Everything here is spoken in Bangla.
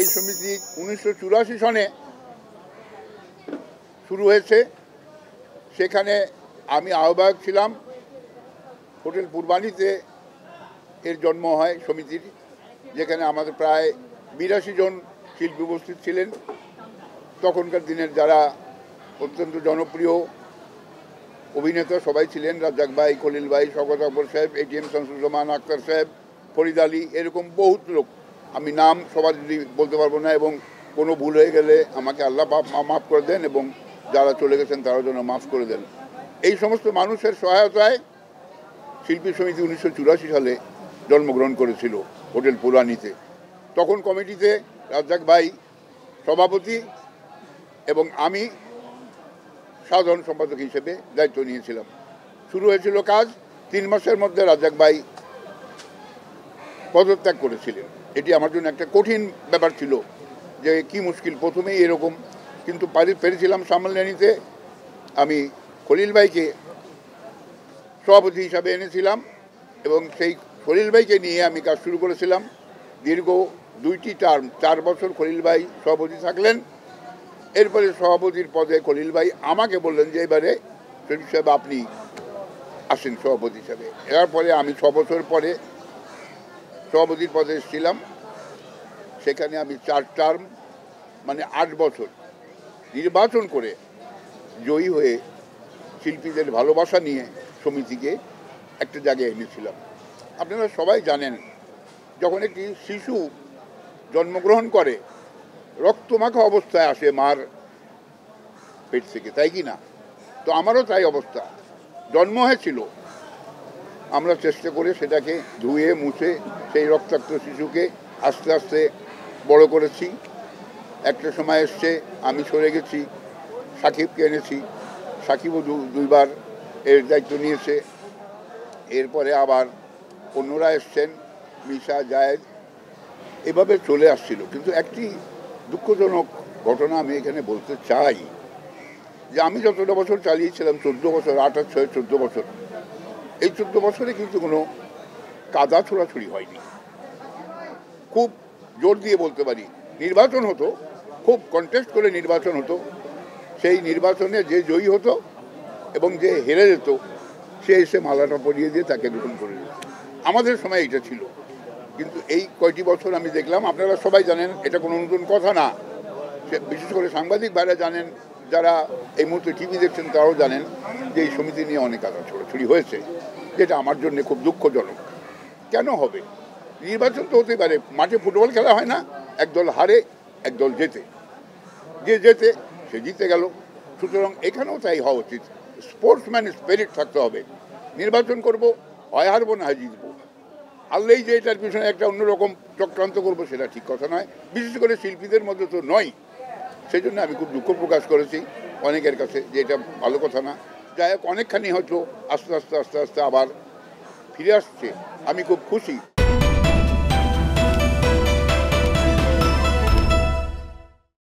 এই সমিতি 1984 সনে শুরু হয়েছে। সেখানে আমি আহ্বায়ক ছিলাম। হোটেল পূর্বানীতে এর জন্ম হয় সমিতির, যেখানে আমাদের প্রায় 82 জন শিল্পী উপস্থিত ছিলেন। তখনকার দিনের যারা অত্যন্ত জনপ্রিয় অভিনেতা সবাই ছিলেন, রাজ্জাক ভাই, খলিল ভাই, শওকত আকবর সাহেব, এটিএম শামসুজ্জামান, আক্তার সাহেব, ফরিদ আলী, এরকম বহুত লোক। আমি নাম সবার যদি বলতে পারবো না, এবং কোনো ভুল হয়ে গেলে আমাকে আল্লাহ মাফ করে দেন, এবং যারা চলে গেছেন তারা যেন মাফ করে দেন। এই সমস্ত মানুষের সহায়তায় শিল্পী সমিতি 1984 সালে জন্মগ্রহণ করেছিল হোটেল পূর্বানীতে। তখন কমিটিতে রাজ্জাক ভাই সভাপতি এবং আমি সাধারণ সম্পাদক হিসেবে দায়িত্ব নিয়েছিলাম। শুরু হয়েছিল কাজ, 3 মাসের মধ্যে রাজ্জাক ভাই পদত্যাগ করেছিলেন। এটি আমার জন্য একটা কঠিন ব্যাপার ছিল, যে কি মুশকিল, প্রথমেই এরকম, কিন্তু পেরেছিলাম সামলে নিতে। আমি খলিল ভাইকে সভাপতি হিসাবে এনেছিলাম, এবং সেই খলিল ভাইকে নিয়ে আমি কাজ শুরু করেছিলাম। দীর্ঘ 2টি টার্ম, 4 বছর খলিল ভাই সভাপতি থাকলেন। এরপরে সভাপতির পদে খলিল ভাই আমাকে বললেন যে এবারে শরীফ সাহেব আপনি আসেন সভাপতি হিসাবে। এরপরে আমি 6 বছর পরে সভাপতির পদে এসেছিলাম। সেখানে আমি 4 টার্ম, মানে 8 বছর নির্বাচন করে জয়ী হয়ে শিল্পীদের ভালোবাসা নিয়ে সমিতিকে একটা জায়গায় এনেছিলাম। আপনারা সবাই জানেন, যখন একটি শিশু জন্মগ্রহণ করে রক্তমাখা অবস্থায় আসে মার পেট থেকে, তাই কি না? তো আমারও তাই অবস্থা, জন্ম হয়েছিল। আমরা চেষ্টা করে সেটাকে ধুয়ে মুছে সেই রক্তাক্ত শিশুকে আস্তে আস্তে বড় করেছি। একটা সময় এসছে আমি সরে গেছি, সাকিবকে এনেছি, সাকিবও 2বার এর দায়িত্ব নিয়েছে। এরপরে আবার অন্যরা এসছেন, মিশা, জায়েদ, এভাবে চলে আসছিল। কিন্তু একটি দুঃখজনক ঘটনা আমি এখানে বলতে চাই, যে আমি যতটা বছর চালিয়েছিলাম, 14 বছর, 8 আর 6 14 বছর, এই 14 বছরে কিন্তু কোনো কাদা ছোড়াছুড়ি হয়নি। খুব জোর দিয়ে বলতে পারি, নির্বাচন হতো, খুব কন্টেস্ট করে নির্বাচন হতো। সেই নির্বাচনে যে জয়ী হতো এবং যে হেরে যেত, সে এসে মালাটা পরিয়ে দিয়ে তাকে গ্রহণ করে দিত। আমাদের সময় এটা ছিল। কিন্তু এই কয়টি বছর আমি দেখলাম, আপনারা সবাই জানেন, এটা কোনো নতুন কথা না। বিশেষ করে সাংবাদিক ভাইরা জানেন, যারা এই মুহূর্তে টিভি দেখছেন তারাও জানেন যে এই সমিতি নিয়ে অনেক কাদা ছোড়াছুড়ি হয়েছে, যেটা আমার জন্য খুব দুঃখজনক। কেন হবে? নির্বাচন তো হতেই পারে, মাঠে ফুটবল খেলা হয় না, একদল হারে একদল জেতে, যে জেতে সে জিতে গেল। সুতরাং এখানেও তাই হওয়া উচিত, স্পোর্টসম্যান স্পিরিট থাকতে হবে। নির্বাচন করব, হয় হারবো না হয় জিতবো। আল্লেই যে এটার পিছনে একটা অন্যরকম চক্রান্ত করবো, সেটা ঠিক কথা নয়, বিশেষ করে শিল্পীদের মধ্যে তো নয়। সেই জন্য আমি খুব দুঃখ প্রকাশ করেছি অনেকের কাছে, যে এটা ভালো কথা না। যাই হোক, অনেকখানি হয়তো আস্তে আস্তে আস্তে আস্তে আবার ফিরে আসছে, আমি খুব খুশি।